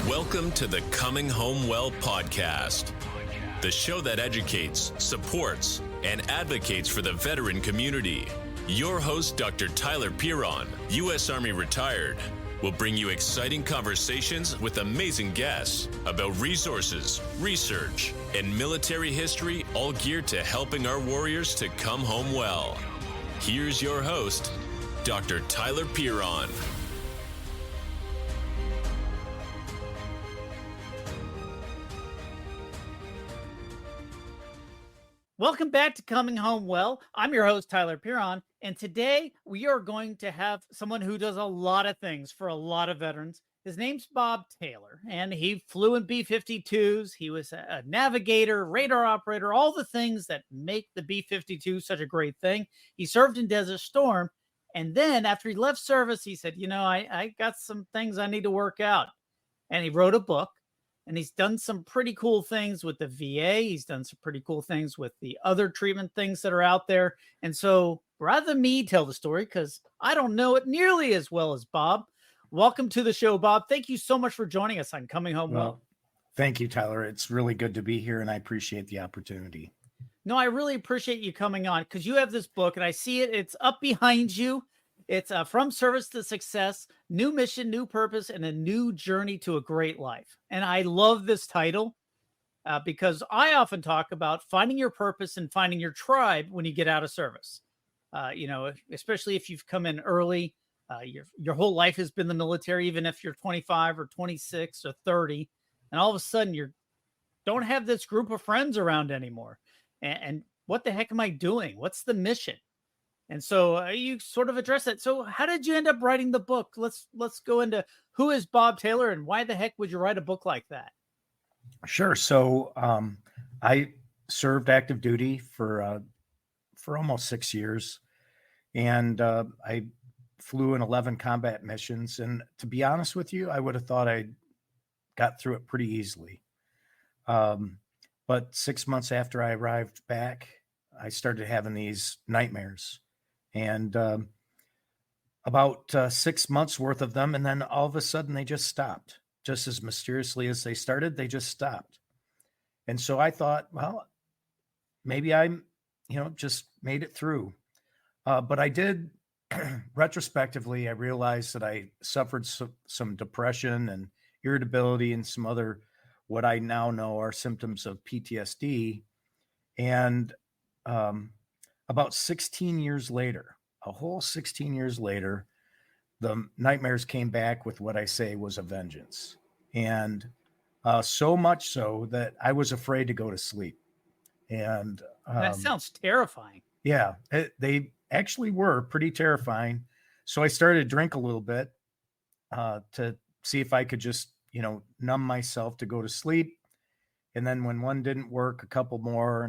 Welcome to the Coming Home Well podcast, the show that educates, supports, and advocates for the veteran community. Your host, Dr. Tyler Piron, U.S. Army retired, will bring you exciting conversations with amazing guests about resources, research, and military history, all geared to helping our warriors to come home well. Here's your host, Dr. Tyler Piron. Welcome back to Coming Home Well. I'm your host, Tyler Piron, and today we are going to have someone who does a lot of things for a lot of veterans. His name's Bob Taylor, and he flew in B-52s. He was a navigator, radar operator, all the things that make the B-52 such a great thing. He served in Desert Storm, and then after he left service, he said, I got some things I need to work out. And he wrote a book. And he's done some pretty cool things with the VA. He's done some pretty cool things with the other treatment things that are out there. And so rather than me tell the story, because I don't know it nearly as well as Bob, welcome to the show, Bob. Thank you so much for joining us on Coming Home Well. Thank you, Tyler. It's really good to be here, and I appreciate the opportunity. No, I really appreciate you coming on because you have this book, and I see it. It's up behind you. It's From Service to Success, New Mission, New Purpose, and a New Journey to a Great Life. And I love this title because I often talk about finding your purpose and finding your tribe when you get out of service. Especially if you've come in early, your whole life has been the military, even if you're 25 or 26 or 30, and all of a sudden you don't have this group of friends around anymore. And what the heck am I doing? What's the mission? And so you sort of address that. So how did you end up writing the book? Let's go into who is Bob Taylor and why the heck would you write a book like that? Sure. So I served active duty for almost 6 years, and I flew in 11 combat missions. And to be honest with you, I would have thought I got through it pretty easily. But 6 months after I arrived back, I started having these nightmares. And about 6 months worth of them. And then all of a sudden they just stopped. Just as mysteriously as they started, they just stopped. And so I thought, well, maybe I'm, just made it through. But I did, retrospectively, I realized that I suffered some depression and irritability and some other, what I now know are symptoms of PTSD. And about 16 years later, a whole 16 years later, the nightmares came back with what I say was a vengeance. And so much so that I was afraid to go to sleep. And that sounds terrifying. Yeah, they actually were pretty terrifying. So I started to drink a little bit to see if I could just, numb myself to go to sleep. And then when one didn't work, a couple more.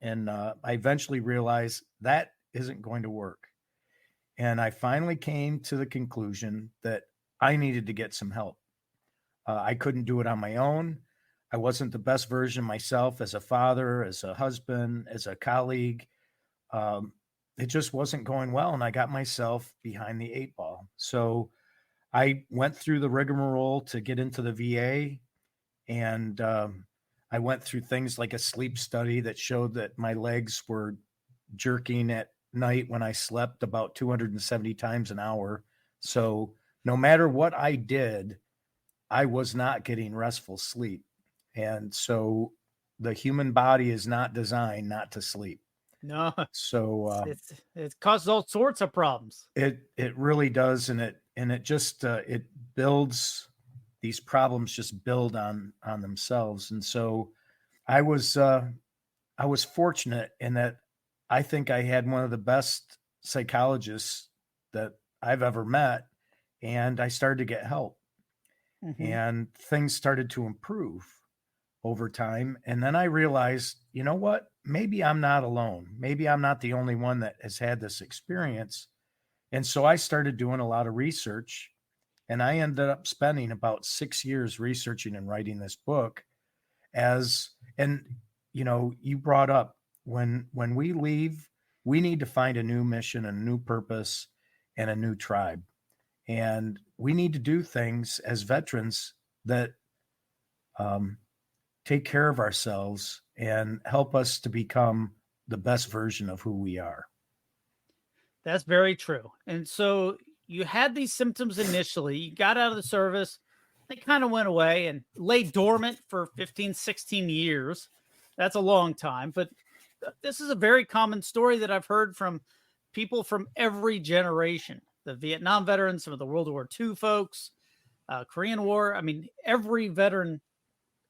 And I eventually realized that isn't going to work. And I finally came to the conclusion that I needed to get some help. I couldn't do it on my own. I wasn't the best version of myself as a father, as a husband, as a colleague. It just wasn't going well. And I got myself behind the 8 ball. So I went through the rigmarole to get into the VA. And I went through things like a sleep study that showed that my legs were jerking at night when I slept about 270 times an hour. So no matter what I did, I was not getting restful sleep. And so the human body is not designed not to sleep. No. So it causes all sorts of problems. It really does. And it just it builds. These problems just build on themselves. And so I was fortunate in that I think I had one of the best psychologists that I've ever met, and I started to get help. Mm-hmm. And things started to improve over time. And then I realized, you know what? Maybe I'm not alone. Maybe I'm not the only one that has had this experience. And so I started doing a lot of research. And I ended up spending about 6 years researching and writing this book you brought up when we leave, we need to find a new mission, a new purpose, and a new tribe. And we need to do things as veterans that take care of ourselves and help us to become the best version of who we are. That's very true. And so you had these symptoms initially, you got out of the service, they kind of went away and lay dormant for 15, 16 years. That's a long time, but this is a very common story that I've heard from people from every generation. The Vietnam veterans, some of the World War II folks, Korean War. I mean, every veteran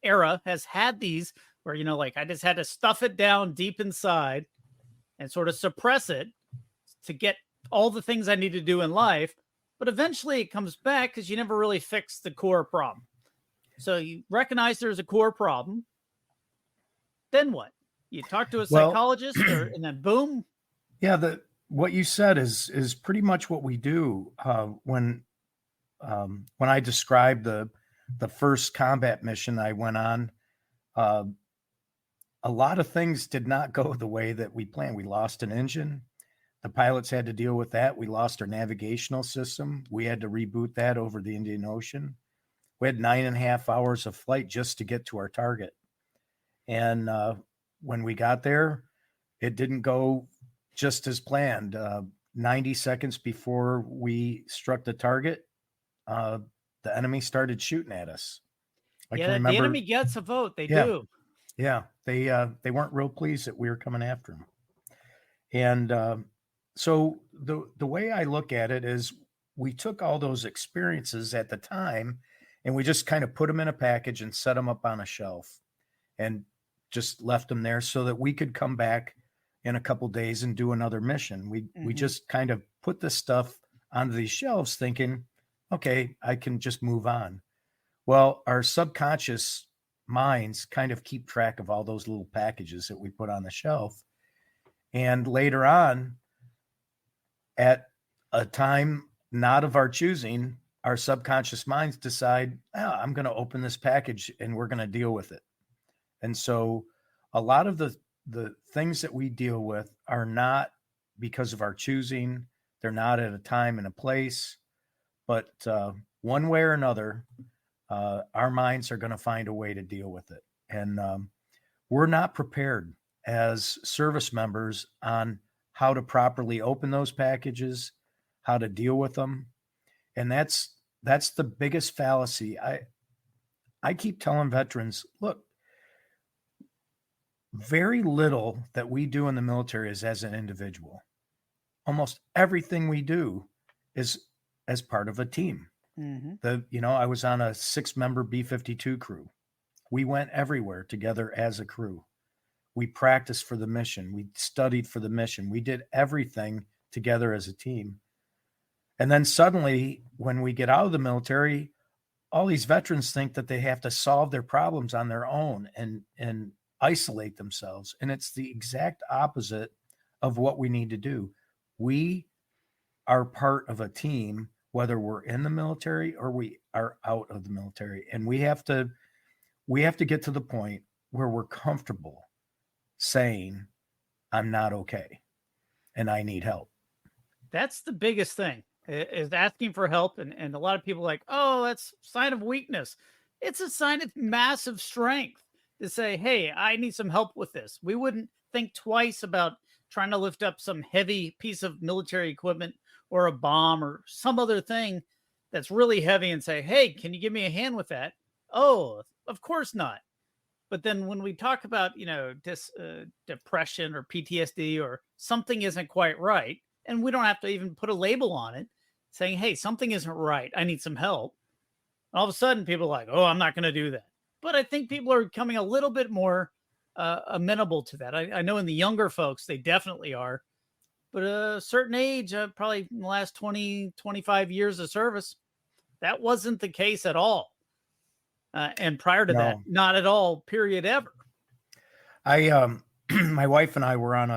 era has had these where, like I just had to stuff it down deep inside and sort of suppress it to get all the things I need to do in life. But eventually it comes back because you never really fixed the core problem. So you recognize there's a core problem. Then what? You talk to a psychologist and then boom. Yeah. What you said is pretty much what we do. When I described the first combat mission I went on, a lot of things did not go the way that we planned. We lost an engine. The pilots had to deal with that. We lost our navigational system. We had to reboot that over the Indian Ocean. We had 9.5 hours of flight just to get to our target. And when we got there, it didn't go just as planned. 90 seconds before we struck the target, the enemy started shooting at us. The enemy gets a vote. They do. Yeah, they weren't real pleased that we were coming after them. And so the way I look at it is we took all those experiences at the time and we just kind of put them in a package and set them up on a shelf and just left them there so that we could come back in a couple days and do another mission. We just kind of put this stuff onto these shelves thinking, okay, I can just move on. Well, our subconscious minds kind of keep track of all those little packages that we put on the shelf. And later on, at a time not of our choosing, our subconscious minds decide, I'm going to open this package and we're going to deal with it. And so a lot of the things that we deal with are not because of our choosing. They're not at a time and a place, but one way or another, our minds are going to find a way to deal with it. And we're not prepared as service members on how to properly open those packages, how to deal with them. And that's the biggest fallacy. I keep telling veterans, look, very little that we do in the military is as an individual. Almost everything we do is as part of a team. Mm-hmm. I was on a 6-member B-52 crew. We went everywhere together as a crew. We practiced for the mission. We studied for the mission. We did everything together as a team. And then suddenly, when we get out of the military, all these veterans think that they have to solve their problems on their own and isolate themselves. And it's the exact opposite of what we need to do. We are part of a team, whether we're in the military or we are out of the military. And we have to get to the point where we're comfortable saying, I'm not okay and I need help. That's the biggest thing, is asking for help. And a lot of people are like, oh, that's a sign of weakness. It's a sign of massive strength to say, hey, I need some help with this. We wouldn't think twice about trying to lift up some heavy piece of military equipment or a bomb or some other thing that's really heavy and say, hey, can you give me a hand with that? Oh, of course not. But then when we talk about, depression or PTSD or something isn't quite right, and we don't have to even put a label on it, saying, hey, something isn't right, I need some help. All of a sudden, people are like, oh, I'm not going to do that. But I think people are becoming a little bit more amenable to that. I know in the younger folks, they definitely are. But a certain age, probably in the last 20, 25 years of service, that wasn't the case at all. And prior to that, not at all, period, ever. My wife and I were on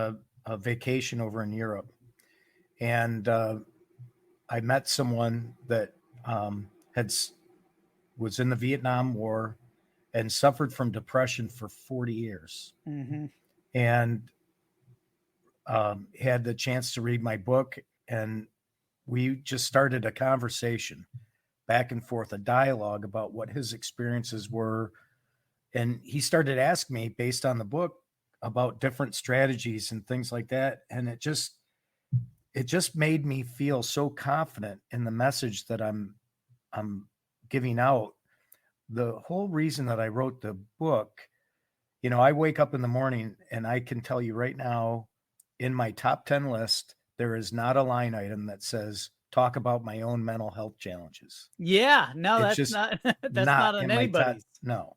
a vacation over in Europe, and I met someone that was in the Vietnam War and suffered from depression for 40 years. Mm-hmm. And had the chance to read my book, and we just started a conversation. back and forth a dialogue about what his experiences were. And he started asking me based on the book about different strategies and things like that. And it just made me feel so confident in the message that I'm giving out. The whole reason that I wrote the book, I wake up in the morning and I can tell you right now, in my top 10 list, there is not a line item that says talk about my own mental health challenges. Yeah, no, It's that's just not that's not not on in my top. anybody's. No,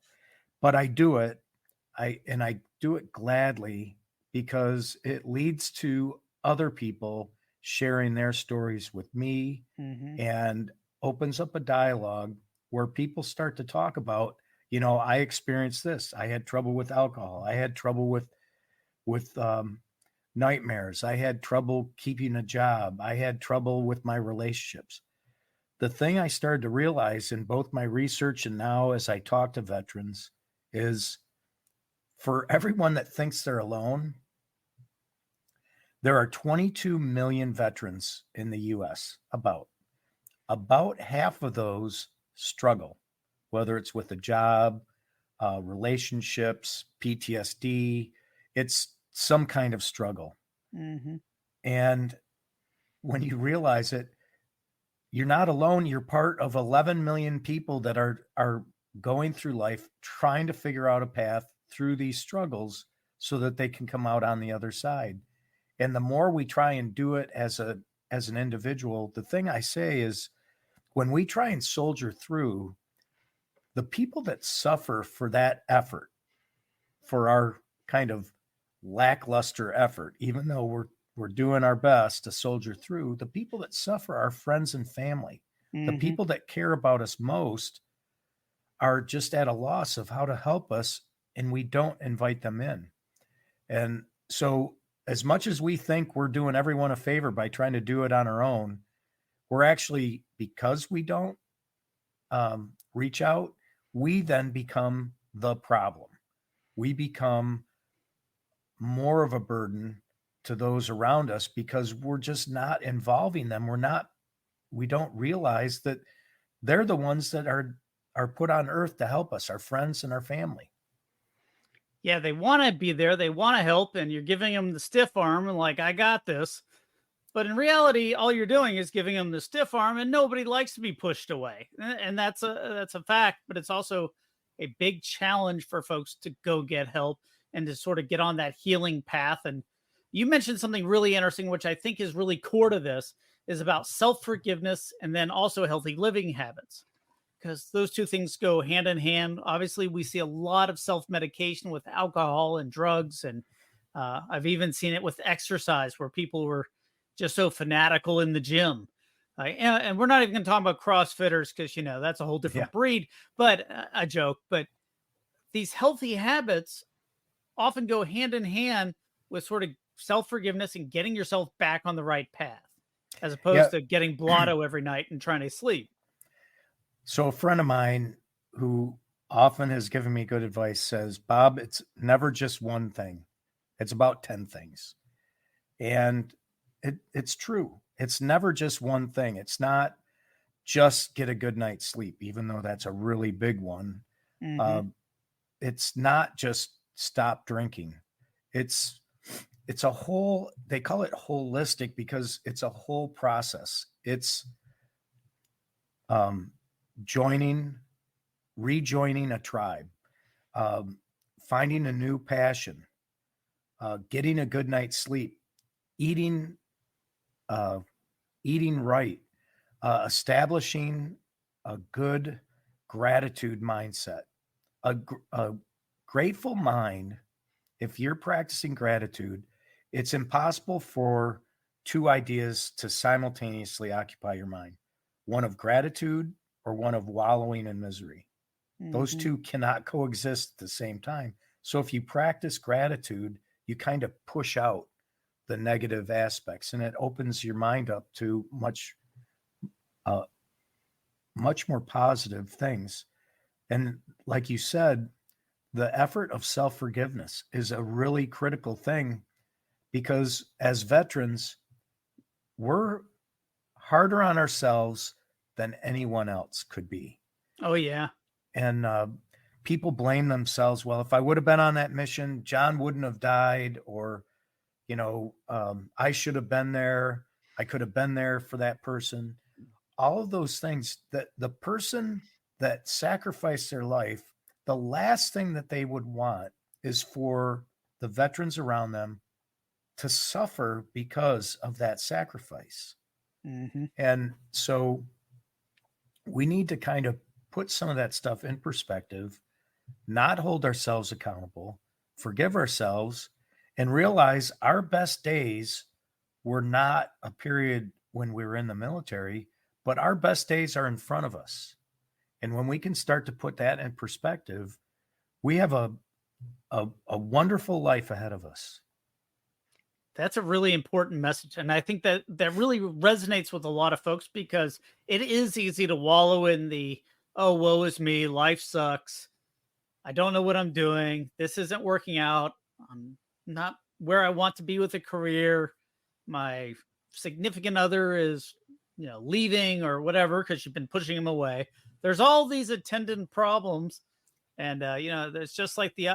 but I do it. I do it gladly because it leads to other people sharing their stories with me and opens up a dialogue where people start to talk about, I experienced this. I had trouble with alcohol. I had trouble with nightmares. I had trouble keeping a job. I had trouble with my relationships. The thing I started to realize in both my research and now as I talk to veterans is, for everyone that thinks they're alone, there are 22 million veterans in the US. About half of those struggle, whether it's with a job, relationships, PTSD. It's some kind of struggle. And when you realize it, you're not alone. You're part of 11 million people that are going through life trying to figure out a path through these struggles so that they can come out on the other side. And the more we try and do it as an individual, the thing I say is, when we try and soldier through, the people that suffer for that effort, for our kind of lackluster effort, even though we're doing our best to soldier through, the people that suffer are friends and family. The people that care about us most are just at a loss of how to help us, and we don't invite them in. And so, as much as we think we're doing everyone a favor by trying to do it on our own, we're actually, because we don't reach out, we then become the problem. We become more of a burden to those around us because we're just not involving them. We don't realize that they're the ones that are put on earth to help us, our friends and our family. Yeah, they want to be there. They want to help. And you're giving them the stiff arm and like, I got this. But in reality, all you're doing is giving them the stiff arm, and nobody likes to be pushed away. And that's a fact, but it's also a big challenge for folks to go get help and to sort of get on that healing path. And you mentioned something really interesting, which I think is really core to this, is about self-forgiveness and then also healthy living habits, because those two things go hand in hand. Obviously, we see a lot of self-medication with alcohol and drugs. And I've even seen it with exercise, where people were just so fanatical in the gym. And we're not even going to talk about CrossFitters because, that's a whole different breed, but a joke. But these healthy habits often go hand in hand with sort of self-forgiveness and getting yourself back on the right path, as opposed to getting blotto every night and trying to sleep. So a friend of mine who often has given me good advice says, Bob, it's never just one thing. It's about 10 things. And it's true. It's never just one thing. It's not just get a good night's sleep, even though that's a really big one. It's not just stop drinking. It's a whole, they call it holistic because it's a whole process. It's rejoining a tribe, finding a new passion, getting a good night's sleep, eating right, establishing a good gratitude mindset. A grateful mind, if you're practicing gratitude, it's impossible for two ideas to simultaneously occupy your mind, one of gratitude or one of wallowing in misery. Those two cannot coexist at the same time. So if you practice gratitude, you kind of push out the negative aspects, and it opens your mind up to much more positive things. And like you said, the effort of self-forgiveness is a really critical thing, because as veterans, we're harder on ourselves than anyone else could be. Oh, yeah. And people blame themselves. Well, if I would have been on that mission, John wouldn't have died, or, I should have been there. I could have been there for that person. All of those things, that the person that sacrificed their life, the last thing that they would want is for the veterans around them to suffer because of that sacrifice. Mm-hmm. And so we need to kind of put some of that stuff in perspective, not hold ourselves accountable, forgive ourselves, and realize our best days were not a period when we were in the military, but our best days are in front of us. And when we can start to put that in perspective, we have a wonderful life ahead of us. That's a really important message. And I think that really resonates with a lot of folks, because it is easy to wallow in the, oh, woe is me, life sucks, I don't know what I'm doing, this isn't working out, I'm not where I want to be with a career, my significant other is, leaving or whatever, because you've been pushing him away. There's all these attendant problems. And, there's just like the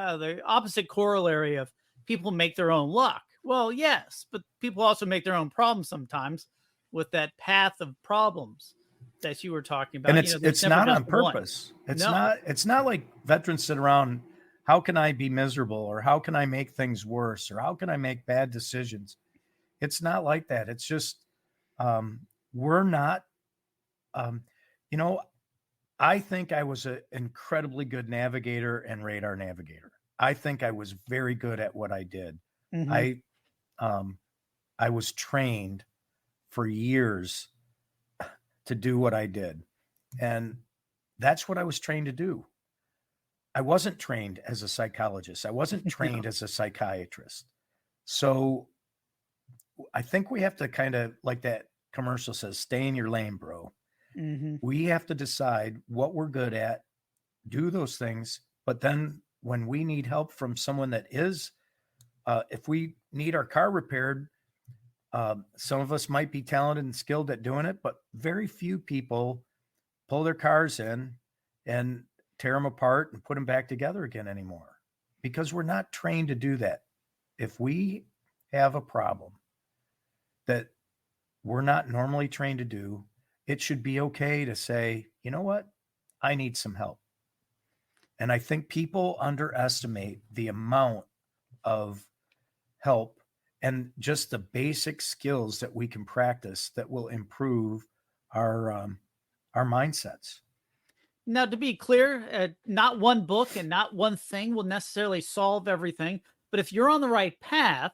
opposite corollary of people make their own luck. Well, yes, but people also make their own problems sometimes with that path of problems that you were talking about. And it's not on purpose. It's not like veterans sit around, how can I be miserable, or how can I make things worse, or how can I make bad decisions? It's not like that. It's just, we're not, I think I was an incredibly good navigator and radar navigator. I think I was very good at what I did. Mm-hmm. I was trained for years to do what I did. And that's what I was trained to do. I wasn't trained as a psychologist. I wasn't trained as a psychiatrist. So I think we have to kind of, like that commercial says, stay in your lane, bro. Mm-hmm. We have to decide what we're good at, do those things. But then when we need help from someone that is, if we need our car repaired, some of us might be talented and skilled at doing it, but very few people pull their cars in and tear them apart and put them back together again anymore, because we're not trained to do that. If we have a problem that we're not normally trained to do, it should be okay to say, you know what, I need some help. And I think people underestimate the amount of help and just the basic skills that we can practice that will improve our mindsets. Now, to be clear, not one book and not one thing will necessarily solve everything. But if you're on the right path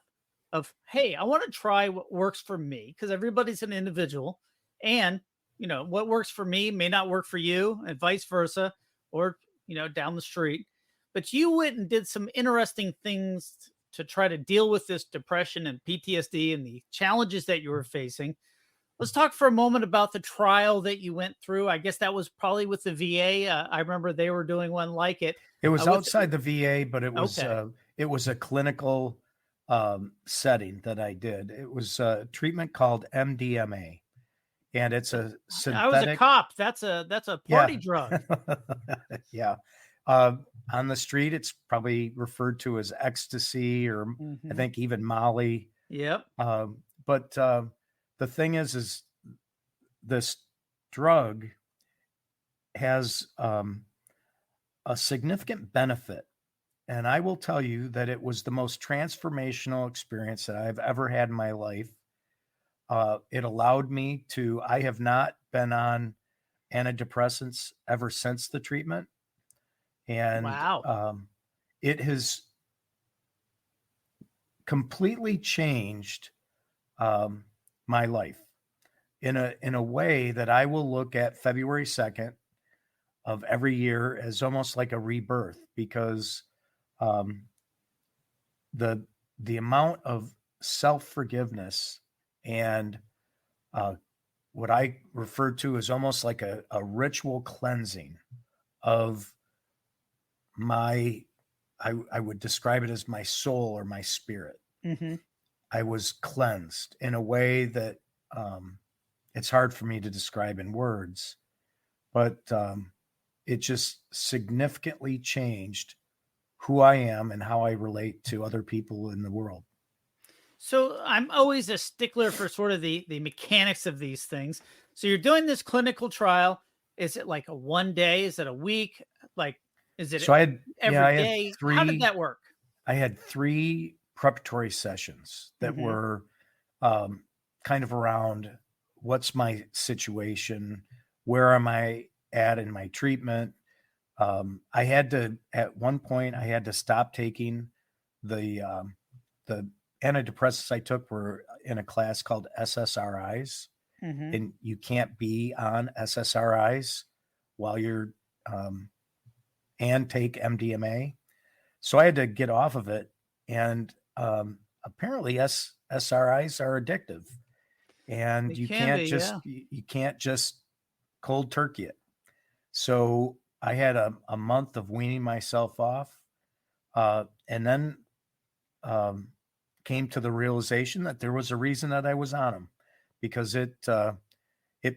of, hey, I want to try what works for me, because everybody's an individual, and what works for me may not work for you, and vice versa, or down the street. But you went and did some interesting things to try to deal with this depression and PTSD and the challenges that you were facing. Let's talk for a moment about the trial that you went through. I guess that was probably with the VA. I remember they were doing one like it. It was outside the VA, but it was Okay. It was a clinical setting that I did. It was a treatment called MDMA, and it's a synthetic. I was a cop. That's a party drug. Yeah. On the street, it's probably referred to as ecstasy, or I think even Molly. Yep. But the thing is this drug has a significant benefit. And I will tell you that it was the most transformational experience that I've ever had in my life. It allowed me to, I have not been on antidepressants ever since the treatment. And wow. It has completely changed my life in a way that I will look at February 2nd of every year as almost like a rebirth, because the amount of self-forgiveness and what I refer to as almost like a ritual cleansing of I would describe it as my soul or my spirit. Mm-hmm. I was cleansed in a way that it's hard for me to describe in words, but it just significantly changed who I am and how I relate to other people in the world. So I'm always a stickler for sort of the mechanics of these things. So you're doing this clinical trial. Is it like a one day? Is it a week? Like, is it So I had, yeah, every day? How did that work? I had 3 preparatory sessions that Mhm. were kind of around what's my situation, where am I at in my treatment. I had to, at one point, I had to stop taking the antidepressants I took were in a class called SSRIs, Mhm. and you can't be on SSRIs while you're and take MDMA. So I had to get off of it, and apparently SRIs are addictive, and It can be, yeah. you can't just cold turkey it. So I had a month of weaning myself off, and then came to the realization that there was a reason that I was on them, because it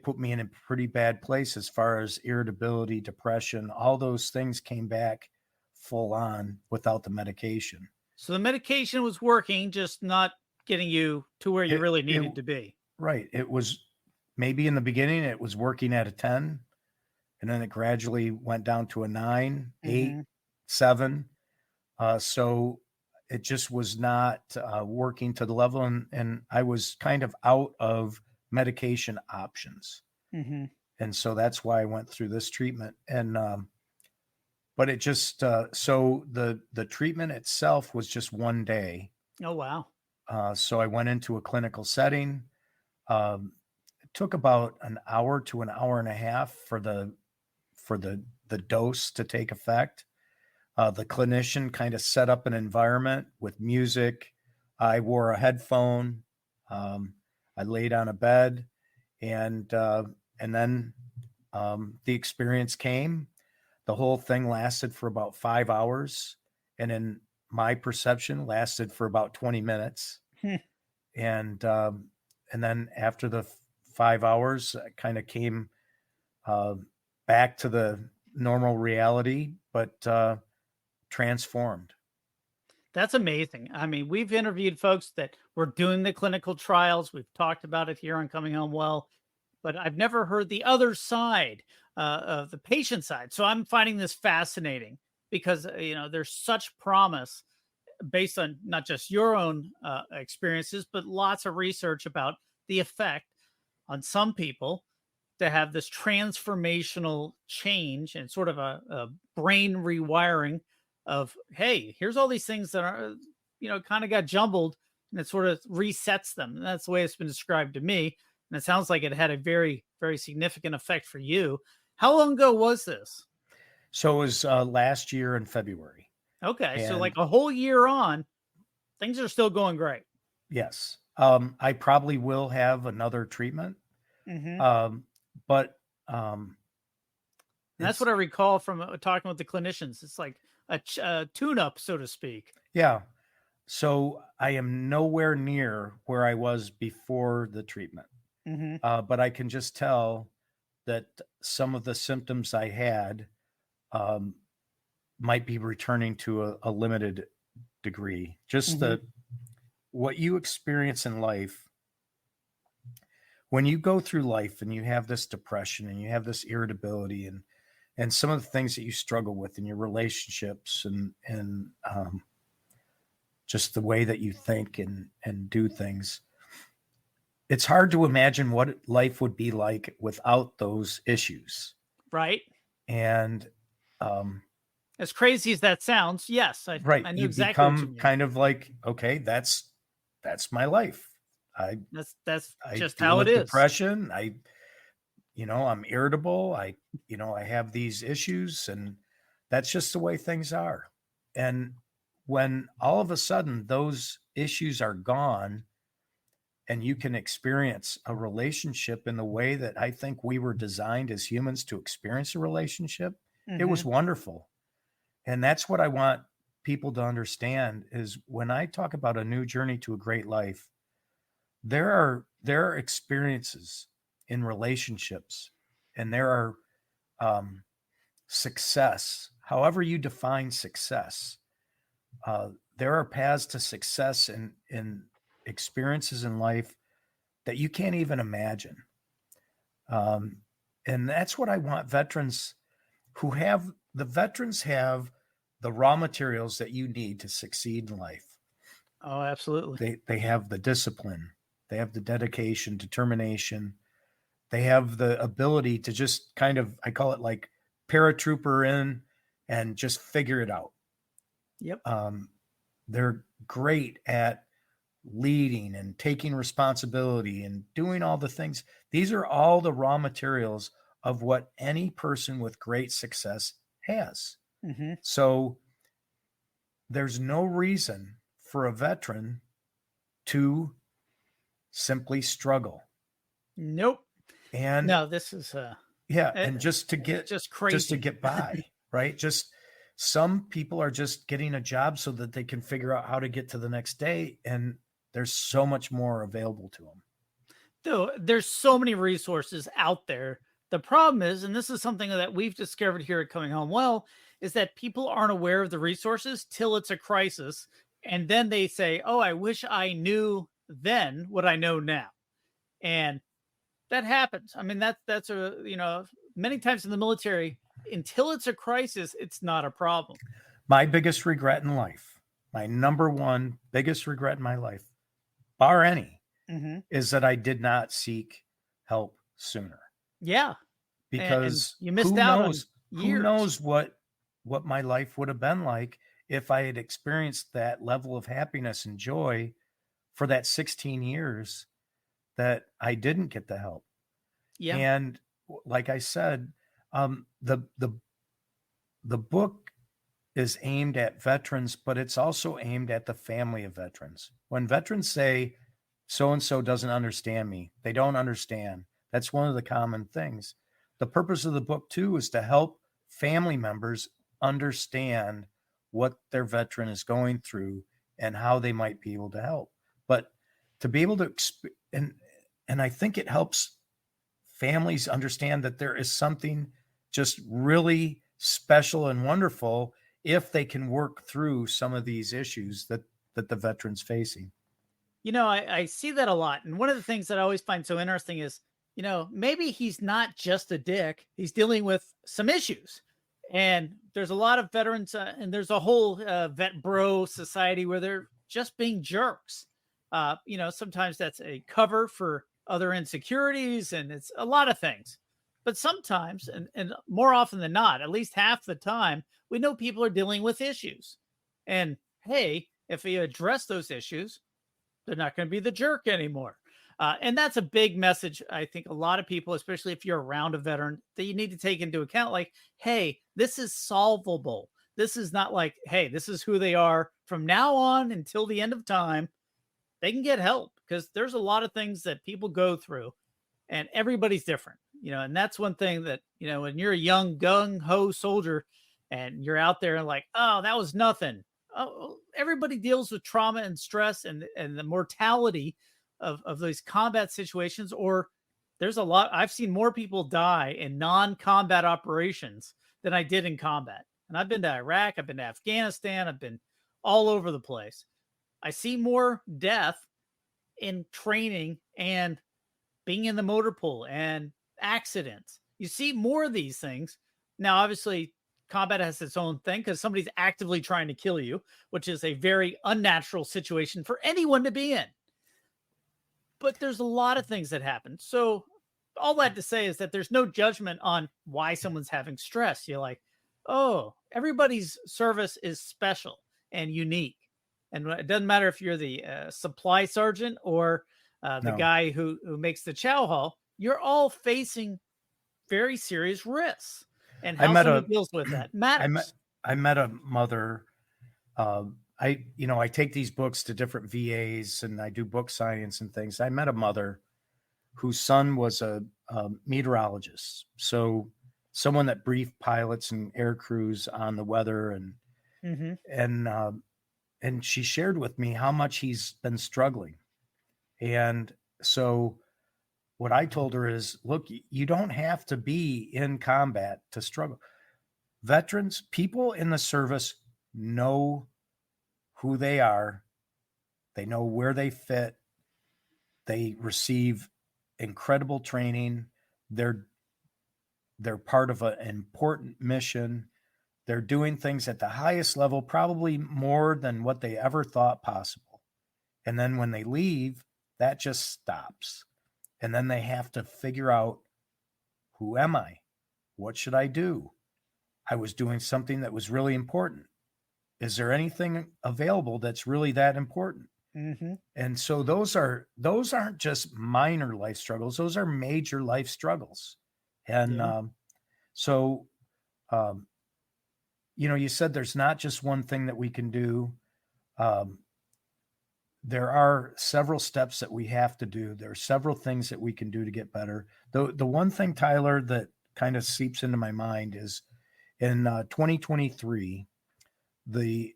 put me in a pretty bad place as far as irritability, depression, all those things came back full on without the medication. So the medication was working, just not getting you to where you It, really it needed to be. right. It was maybe in the beginning it was working at a 10, and then it gradually went down to a 9, 8, Mhm. 7. So it just was not working to the level, and I was kind of out of medication options. Mhm. And so that's why I went through this treatment. And but it just so the treatment itself was just one day. Oh, wow. So I went into a clinical setting. It took about an hour to an hour and a half for the dose to take effect. The clinician kind of set up an environment with music. I wore a headphone. I laid on a bed, and then the experience came. The whole thing lasted for about 5 hours, and in my perception, lasted for about 20 minutes. Hmm. And then after the 5 hours, I kind of came uh, back to the normal reality, but transformed. That's amazing. I mean, we've interviewed folks that were doing the clinical trials. We've talked about it here on Coming Home Well, but I've never heard the other side of the patient side. So I'm finding this fascinating because there's such promise based on not just your own experiences, but lots of research about the effect on some people to have this transformational change and sort of a brain rewiring of, hey, here's all these things that are, kind of got jumbled, and it sort of resets them. And that's the way it's been described to me. And it sounds like it had a very, very significant effect for you. How long ago was this? So it was last year in February. Okay. So, like And a whole year on, things are still going great. yes, I probably will have another treatment. Hmm. Um, but um, And that's what it's, I recall from talking with the clinicians. It's like a tune up, so to speak. yeah. So I am nowhere near where I was before the treatment. Hmm. But I can just tell that some of the symptoms I had um, might be returning to a limited degree. Just Hmm. the what you experience in life when you go through life and you have this depression and you have this irritability and some of the things that you struggle with in your relationships and just the way that you think and do things. It's hard to imagine what life would be like without those issues. Right. And um, As crazy as that sounds, yes, right, I knew you exactly what you become mean. kind of like, okay, that's my life. I That's I just deal how it with is. depression. I'm irritable. I have these issues, and that's just the way things are. And when all of a sudden those issues are gone and you can experience a relationship in the way that I think we were designed as humans to experience a relationship, it was Hmm. wonderful. And that's what I want people to understand is when I talk about a new journey to a great life, there are experiences in relationships, and there are success, however you define success. There are paths to success in experiences in life that you can't even imagine. And that's what I want veterans veterans have the raw materials that you need to succeed in life. Oh, absolutely. They have the discipline, they have the dedication, determination, they have the ability to just kind of, I call it like paratrooper in and just figure it out. Yep. They're great at leading and taking responsibility and doing all the things. These are all the raw materials of what any person with great success has. Mm-hmm. So there's no reason for a veteran to simply struggle. Nope. And no, this is and just to get just crazy, just to get by, right? Just some people are just getting a job so that they can figure out how to get to the next day, and there's so much more available to them. Though there's so many resources out there. The problem is, and this is something that we've discovered here at Coming Home Well, is that people aren't aware of the resources till it's a crisis. And then they say, oh, I wish I knew then what I know now. And that happens. I mean, that's many times in the military, until it's a crisis, it's not a problem. My biggest regret in life, my number one biggest regret in my life, bar any, is that I did not seek help sooner. Yeah. Because and you missed out on years. Who knows what my life would have been like if I had experienced that level of happiness and joy for that 16 years that I didn't get the help. Yeah. And like I said, the book is aimed at veterans, but it's also aimed at the family of veterans. When veterans say, so-and-so doesn't understand me, they don't understand. That's one of the common things. The purpose of the book, too, is to help family members understand what their veteran is going through and how they might be able to help. But to be able to, and I think it helps families understand that there is something just really special and wonderful if they can work through some of these issues that the veteran's facing. I see that a lot. And one of the things that I always find so interesting is, maybe he's not just a dick. He's dealing with some issues. And there's a lot of veterans and there's a whole vet bro society where they're just being jerks. Sometimes that's a cover for other insecurities, and it's a lot of things. But sometimes, and more often than not, at least half the time, we know people are dealing with issues. And hey, if you address those issues, they're not going to be the jerk anymore. And that's a big message. I think a lot of people, especially if you're around a veteran, that you need to take into account, like, hey, this is solvable. This is not like, hey, this is who they are from now on until the end of time. They can get help because there's a lot of things that people go through and everybody's different, and that's one thing that, when you're a young gung-ho soldier and you're out there and like, oh, that was nothing. Oh, everybody deals with trauma and stress and the mortality of those combat situations, or there's a lot. I've seen more people die in non-combat operations than I did in combat. And I've been to Iraq, I've been to Afghanistan, I've been all over the place. I see more death in training and being in the motor pool and accidents. You see more of these things. Now, obviously, combat has its own thing because somebody's actively trying to kill you, which is a very unnatural situation for anyone to be in. But there's a lot of things that happen. So all that to say is that there's no judgment on why someone's having stress. You're like, oh, everybody's service is special and unique. And it doesn't matter if you're the supply sergeant or the guy who makes the chow hall, you're all facing very serious risks. And how someone deals with that matters. I met a mother. I take these books to different VAs and I do book signings and things. I met a mother whose son was a meteorologist. So someone that briefed pilots and air crews on the weather and she shared with me how much he's been struggling. And so what I told her is, look, you don't have to be in combat to struggle. Veterans, people in the service know who they are. They know where they fit. They receive incredible training. They're part of an important mission. They're doing things at the highest level, probably more than what they ever thought possible. And then when they leave, that just stops. And then they have to figure out, who am I? What should I do? I was doing something that was really important. Is there anything available that's really that important? Mm-hmm. And so those aren't just minor life struggles. Those are major life struggles. And you said there's not just one thing that we can do. There are several steps that we have to do. There are several things that we can do to get better. The one thing, Tyler, that kind of seeps into my mind is in 2023, the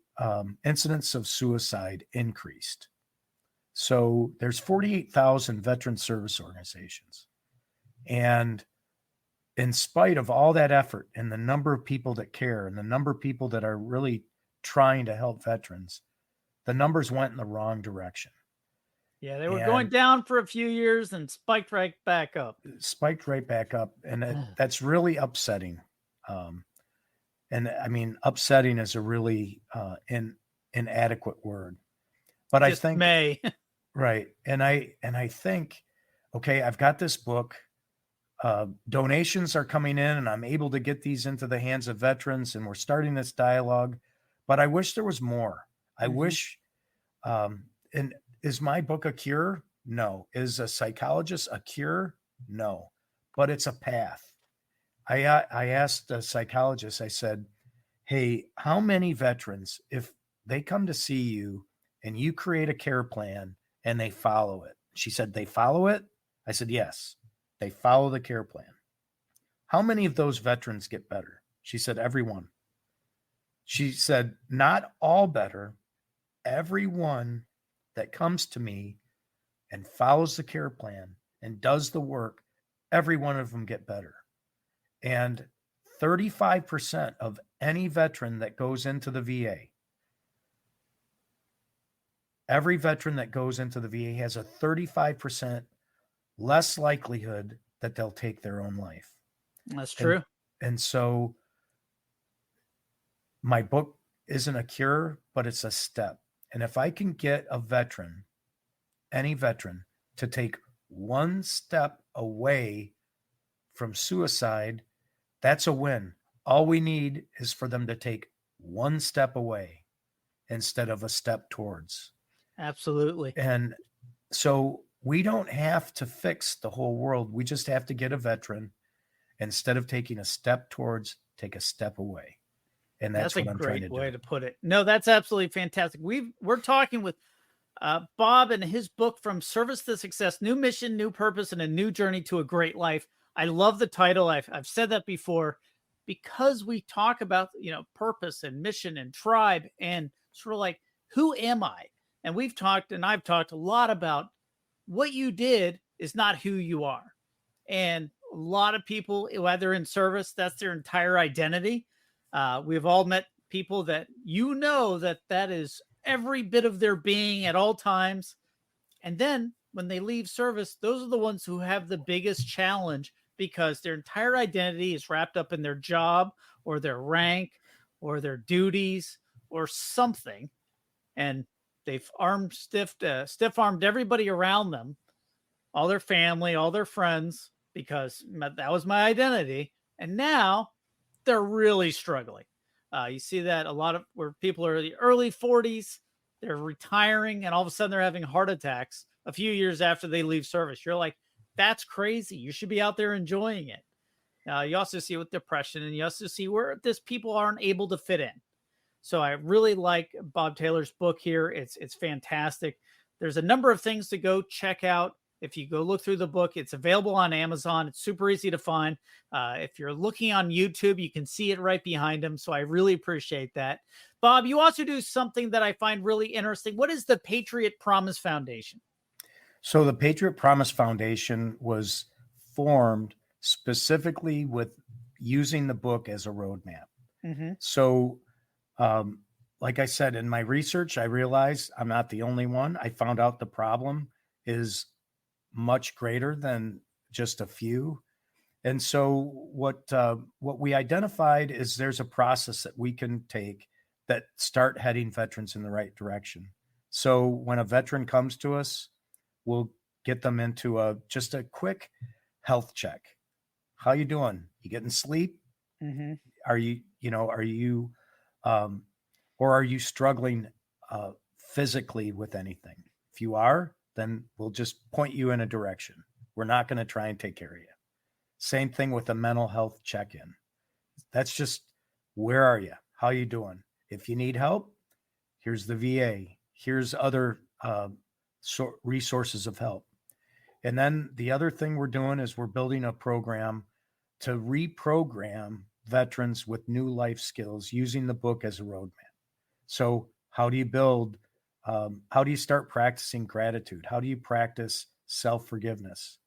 incidence of suicide increased. So there's 48,000 veteran service organizations. And in spite of all that effort and the number of people that care and the number of people that are really trying to help veterans, the numbers went in the wrong direction. Yeah, they were going down for a few years and spiked right back up. And that's really upsetting. And I mean, upsetting is a really inadequate word. But just I think right. And I think, okay, I've got this book. Donations are coming in and I'm able to get these into the hands of veterans, and we're starting this dialogue, but I wish there was more. I wish, and is my book a cure? No. Is a psychologist a cure? No, but it's a path. I asked a psychologist, I said, hey, how many veterans, if they come to see you and you create a care plan and they follow it? She said, they follow it? I said, yes. They follow the care plan. How many of those veterans get better? She said, everyone. She said, not all better. Everyone that comes to me and follows the care plan and does the work, every one of them get better. And 35% of any veteran that goes into the VA, every veteran that goes into the VA has a 35% less likelihood that they'll take their own life. That's true. And so my book isn't a cure, but it's a step. And if I can get a veteran, any veteran, to take one step away from suicide, that's a win. All we need is for them to take one step away instead of a step towards. Absolutely. And so we don't have to fix the whole world. We just have to get a veteran, instead of taking a step towards, take a step away. And that's what I'm trying to do. That's a great way to put it. No, that's absolutely fantastic. We're talking with Bob and his book, From Service to Success: New Mission, New Purpose, and a New Journey to a Great Life. I love the title. I've said that before, because we talk about, purpose and mission and tribe and sort of like, who am I? And I've talked a lot about what you did is not who you are. And a lot of people, whether in service, that's their entire identity. We've all met people that that is every bit of their being at all times. And then when they leave service, those are the ones who have the biggest challenge, because their entire identity is wrapped up in their job or their rank or their duties or something. And they've stiff-armed everybody around them, all their family, all their friends, because that was my identity. And now they're really struggling. You see that a lot of where people are in the early 40s, they're retiring, and all of a sudden they're having heart attacks a few years after they leave service. You're like, that's crazy. You should be out there enjoying it. You also see it with depression, and you also see where people aren't able to fit in. So I really like Bob Taylor's book here. It's fantastic. There's a number of things to go check out. If you go look through the book, it's available on Amazon. It's super easy to find. If you're looking on YouTube, you can see it right behind him. So I really appreciate that. Bob, you also do something that I find really interesting. What is the Patriot Promise Foundation? So the Patriot Promise Foundation was formed specifically with using the book as a roadmap. Mm-hmm. So, like I said, in my research, I realized I'm not the only one. I found out the problem is much greater than just a few. And so what we identified is there's a process that we can take that start heading veterans in the right direction. So when a veteran comes to us, we'll get them into just a quick health check. How you doing? You getting sleep? Mm-hmm. Are you or are you struggling physically with anything? If you are, then we'll just point you in a direction. We're not going to try and take care of you. Same thing with a mental health check-in. That's just, where are you? How you doing? If you need help, here's the VA. Here's other resources of help. And then the other thing we're doing is we're building a program to reprogram veterans with new life skills using the book as a roadmap. So how do you start practicing gratitude? How do you practice self-forgiveness?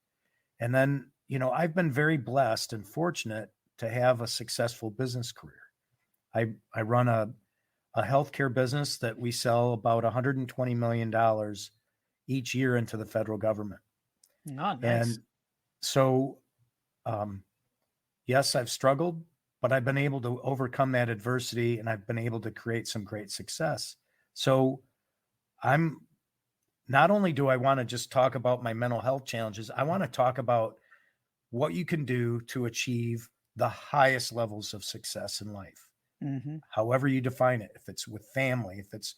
And then, I've been very blessed and fortunate to have a successful business career. I run a healthcare business that we sell about $120 million each year into the federal government. Oh, nice. And so, yes, I've struggled, but I've been able to overcome that adversity and I've been able to create some great success. So not only do I want to just talk about my mental health challenges, I want to talk about what you can do to achieve the highest levels of success in life, Mm-hmm. however you define it. If it's with family, if it's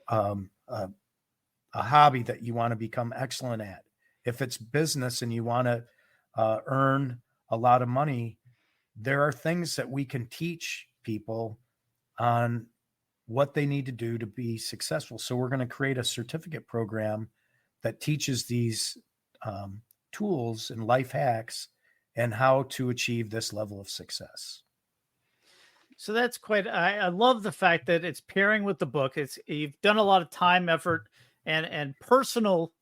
a hobby that you want to become excellent at, if it's business and you want to earn a lot of money, there are things that we can teach people on what they need to do to be successful. So we're going to create a certificate program that teaches these tools and life hacks and how to achieve this level of success. So that's I love the fact that it's pairing with the book. You've done a lot of time, effort, and personal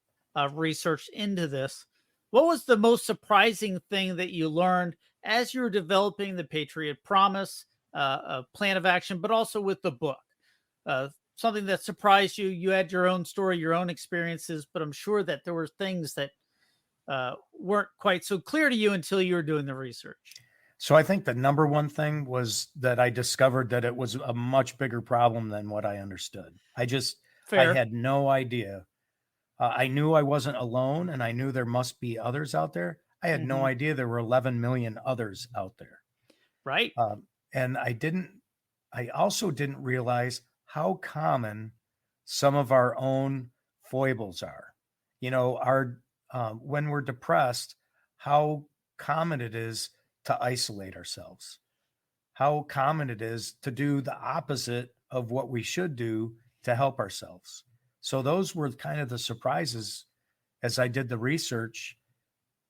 research into this. What was the most surprising thing that you learned as you were developing the Patriot Promise plan of action, but also with the book? Something that surprised you. You had your own story, your own experiences, but I'm sure that there were things that weren't quite so clear to you until you were doing the research. So I think the number one thing was that I discovered that it was a much bigger problem than what I understood. Fair. I had no idea. I knew I wasn't alone and I knew there must be others out there. I had no idea there were 11 million others out there. Right. And I also didn't realize how common some of our own foibles are. When we're depressed, how common it is to isolate ourselves, how common it is to do the opposite of what we should do to help ourselves. So those were kind of the surprises as I did the research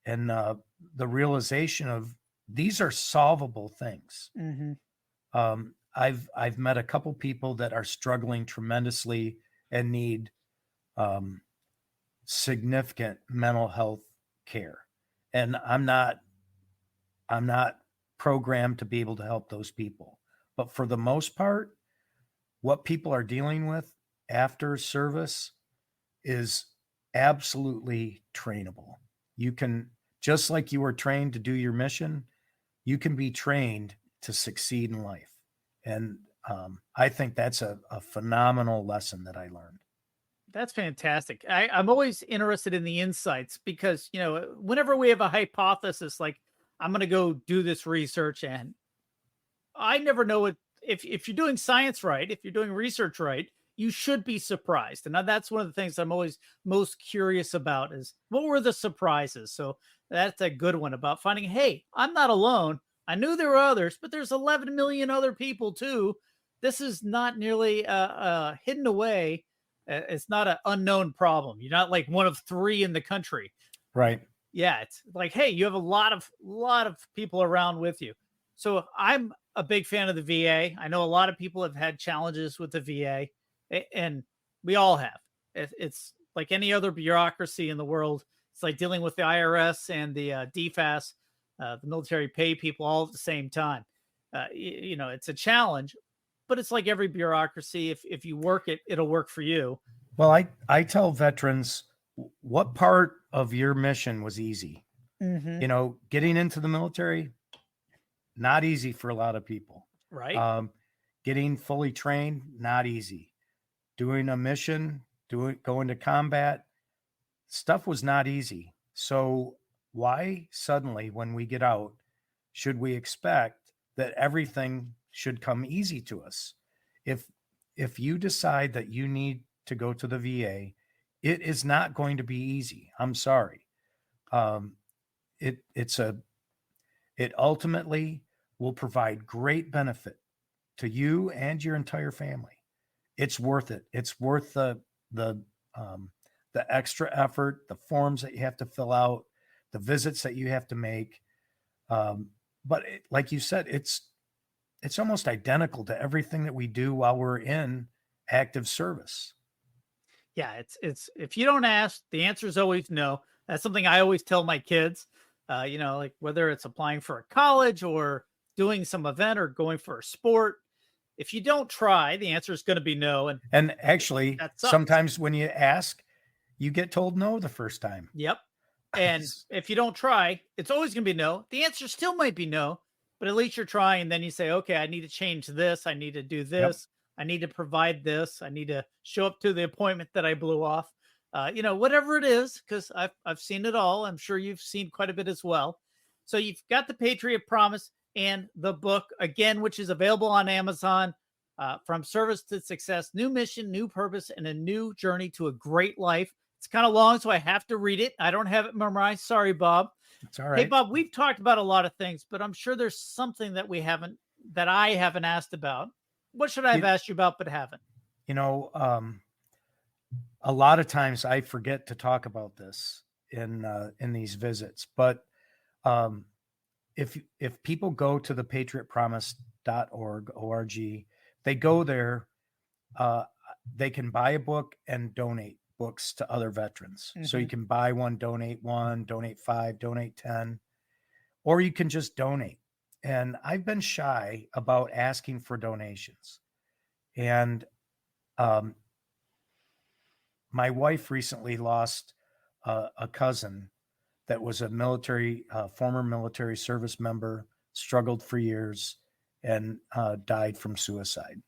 and the realization of these are solvable things. Mm-hmm. I've met a couple people that are struggling tremendously and need significant mental health care. And I'm not programmed to be able to help those people. But for the most part, what people are dealing with after service is absolutely trainable. You can, just like you were trained to do your mission, you can be trained to succeed in life. And I think that's a phenomenal lesson that I learned. That's fantastic. I'm always interested in the insights because, whenever we have a hypothesis, like I'm going to go do this research and I never know if you're doing science right, if you're doing research right, you should be surprised. And that's one of the things I'm always most curious about is what were the surprises? So that's a good one about finding, hey, I'm not alone. I knew there were others, but there's 11 million other people too. This is not nearly hidden away. It's not an unknown problem. You're not like one of 3 in the country. Right. Yeah. It's like, hey, you have a lot of people around with you. So I'm a big fan of the VA. I know a lot of people have had challenges with the VA and we all have. It's like any other bureaucracy in the world. It's like dealing with the IRS and the DFAS, the military pay people, all at the same time. It's a challenge, but it's like every bureaucracy. If you work it, it'll work for you. Well, I tell veterans, what part of your mission was easy? Mm-hmm. Getting into the military, not easy for a lot of people. Right. Getting fully trained, not easy. Doing a mission, going to combat, stuff was not easy. So why suddenly, when we get out, should we expect that everything should come easy to us? If you decide that you need to go to the VA, it is not going to be easy. I'm sorry. It ultimately will provide great benefit to you and your entire family. It's worth it. It's worth the extra effort, the forms that you have to fill out, the visits that you have to make. But like you said, it's almost identical to everything that we do while we're in active service. Yeah, it's if you don't ask, the answer is always no. That's something I always tell my kids. Like whether it's applying for a college or doing some event or going for a sport, if you don't try, the answer is going to be no. And actually, sometimes when you ask, you get told no the first time. Yep. And if you don't try, it's always going to be no. The answer still might be no, but at least you're trying. And then you say, okay, I need to change this. I need to do this. Yep. I need to provide this. I need to show up to the appointment that I blew off. Whatever it is, because I've seen it all. I'm sure you've seen quite a bit as well. So you've got the Patriot Promise and the book, again, which is available on Amazon, From Service to Success, New Mission, New Purpose, and a New Journey to a Great Life. It's kind of long, so I have to read it. I don't have it memorized. Sorry, Bob. It's all right. Hey, Bob, we've talked about a lot of things, but I'm sure there's something that I haven't asked about. What should I have asked you about but haven't? A lot of times I forget to talk about this in these visits, but if people go to the patriotpromise.org, they go there, they can buy a book and donate books to other veterans. Mm-hmm. So you can buy one, donate 5, donate 10, or you can just donate. And I've been shy about asking for donations. And my wife recently lost a cousin that was a former military service member, struggled for years, and died from suicide.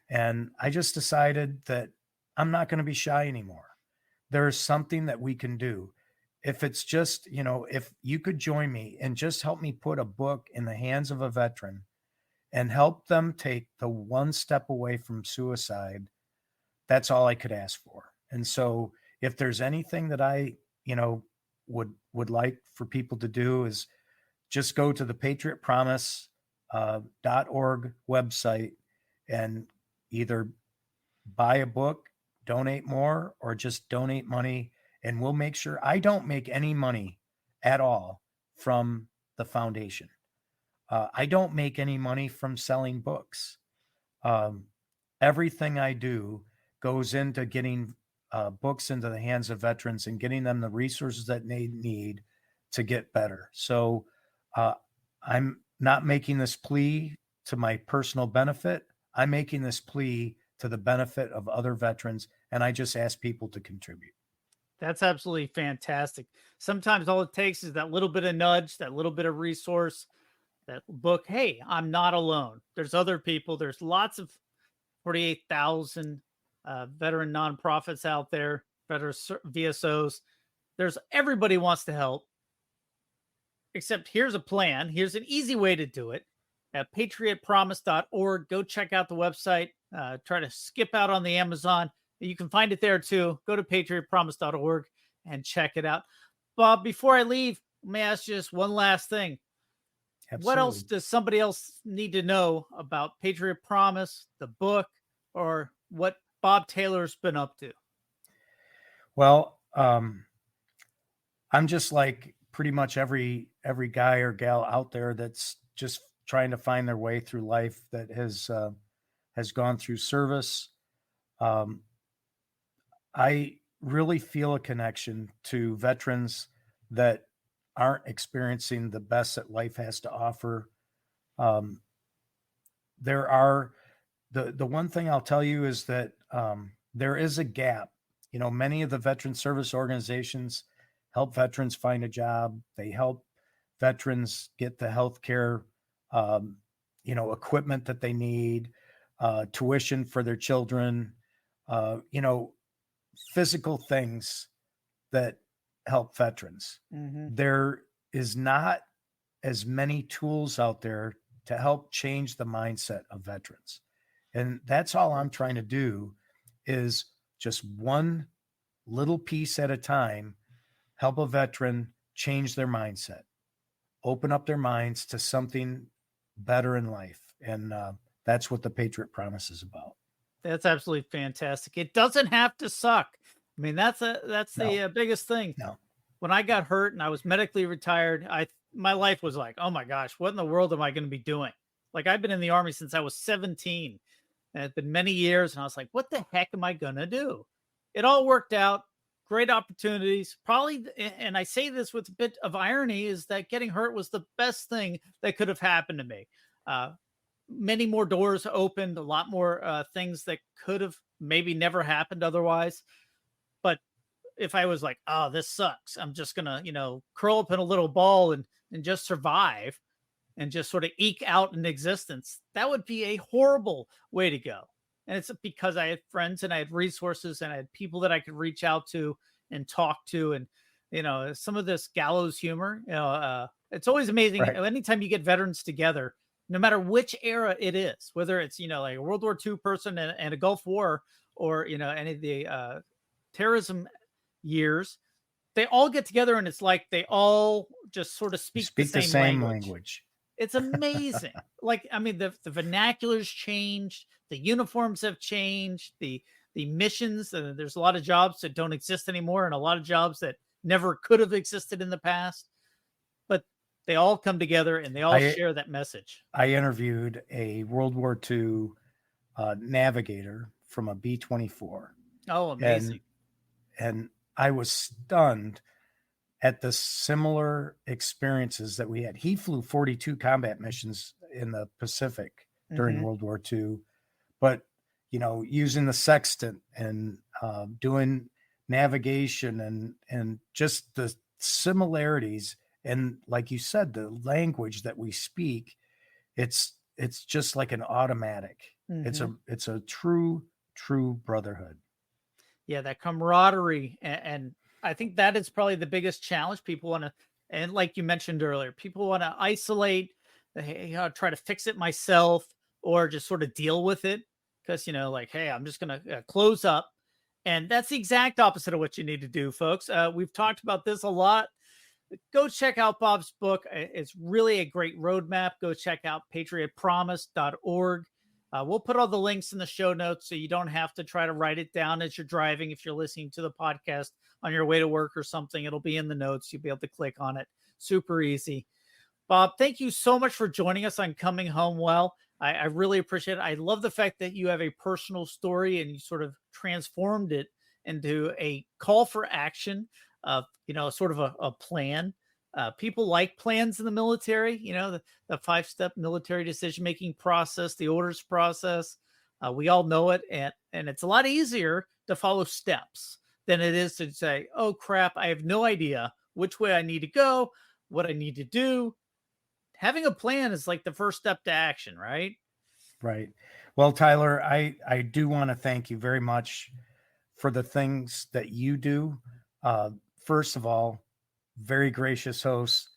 And I just decided that I'm not going to be shy anymore. There is something that we can do. If it's just, if you could join me and just help me put a book in the hands of a veteran and help them take the one step away from suicide, that's all I could ask for. And so if there's anything that I, would like for people to do is just go to the patriotpromise.org website and either buy a book, donate more, or just donate money. And we'll make sure I don't make any money at all from the foundation. I don't make any money from selling books. Everything I do goes into getting books into the hands of veterans and getting them the resources that they need to get better. So I'm not making this plea to my personal benefit. I'm making this plea to the benefit of other veterans, and I just ask people to contribute. That's absolutely fantastic. Sometimes all it takes is that little bit of nudge, that little bit of resource, that book. Hey, I'm not alone. There's other people. There's lots of 48,000 veteran nonprofits out there, veteran VSOs. Everybody wants to help. Except here's a plan. Here's an easy way to do it. At patriotpromise.org. Go check out the website. Try to skip out on the Amazon. You can find it there too. Go to patriotpromise.org and check it out. Bob, before I leave, let me ask you just one last thing. Absolutely. What else does somebody else need to know about Patriot Promise, the book, or what Bob Taylor's been up to? Well, I'm just like pretty much every guy or gal out there that's just trying to find their way through life, that has gone through service. I really feel a connection to veterans that aren't experiencing the best that life has to offer. There are the one thing I'll tell you is that there is a gap. Many of the veteran service organizations help veterans find a job. They help veterans get the health care, equipment that they need, tuition for their children, physical things that help veterans. Mm-hmm. There is not as many tools out there to help change the mindset of veterans. And that's all I'm trying to do is just one little piece at a time, help a veteran change their mindset, open up their minds to something better in life. And that's what the Patriot Promise is about. That's absolutely fantastic. It doesn't have to suck. I mean, that's the biggest thing. No. When I got hurt and I was medically retired, my life was like, oh my gosh, what in the world am I going to be doing? Like, I've been in the Army since I was 17. And it's been many years. And I was like, what the heck am I going to do? It all worked out. Great opportunities. Probably, and I say this with a bit of irony, is that getting hurt was the best thing that could have happened to me. Many more doors opened, a lot more things that could have maybe never happened otherwise. But if I was like, oh, this sucks, I'm just going to, curl up in a little ball and just survive and just sort of eke out an existence, that would be a horrible way to go. And it's because I had friends and I had resources and I had people that I could reach out to and talk to. And, some of this gallows humor, it's always amazing. Right. Anytime you get veterans together, no matter which era it is, whether it's, like a World War II person and a Gulf War or, any of the terrorism years, they all get together and it's like they all just sort of speak the same language. It's amazing. The vernacular's changed, the uniforms have changed, the missions. There's a lot of jobs that don't exist anymore and a lot of jobs that never could have existed in the past. But they all come together and they all share that message. I interviewed a World War II navigator from a B-24. Oh, amazing. And I was stunned at the similar experiences that we had. He flew 42 combat missions in the Pacific during World War II, but, using the sextant and doing navigation and just the similarities. And like you said, the language that we speak, it's just like an automatic. It's a true brotherhood. Yeah, that camaraderie. And I think that is probably the biggest challenge. People want to, and like you mentioned earlier, people want to isolate, try to fix it myself or just sort of deal with it. Because, hey, I'm just going to close up. And that's the exact opposite of what you need to do, folks. We've talked about this a lot. Go check out Bob's book. It's really a great roadmap. Go check out patriotpromise.org. We'll put all the links in the show notes so you don't have to try to write it down as you're driving. If you're listening to the podcast on your way to work or something, it'll be in the notes. You'll be able to click on it. Super easy. Bob, thank you so much for joining us on Coming Home Well. I really appreciate it. I love the fact that you have a personal story and you sort of transformed it into a call for action, sort of a plan. People like plans in the military, the 5-step military decision-making process, the orders process. We all know it. And it's a lot easier to follow steps than it is to say, oh, crap, I have no idea which way I need to go, what I need to do. Having a plan is like the first step to action, right? Right. Well, Tyler, I do want to thank you very much for the things that you do. First of all, very gracious host,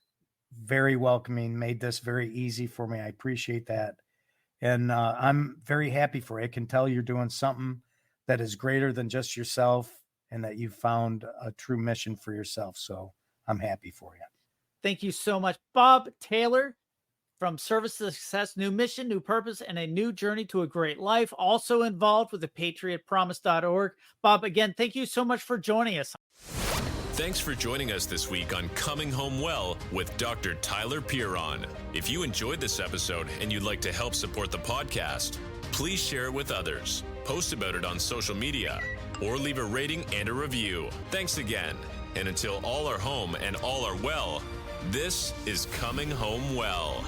very welcoming, made this very easy for me. I appreciate that. And I'm very happy for you. I can tell you're doing something that is greater than just yourself and that you found a true mission for yourself. So I'm happy for you. Thank you so much. Bob Taylor from Service to Success, new mission, new purpose, and a new journey to a great life. Also involved with the patriotpromise.org. Bob, again, thank you so much for joining us. Thanks for joining us this week on Coming Home Well with Dr. Tyler Piron. If you enjoyed this episode and you'd like to help support the podcast, please share it with others, post about it on social media, or leave a rating and a review. Thanks again. And until all are home and all are well, this is Coming Home Well.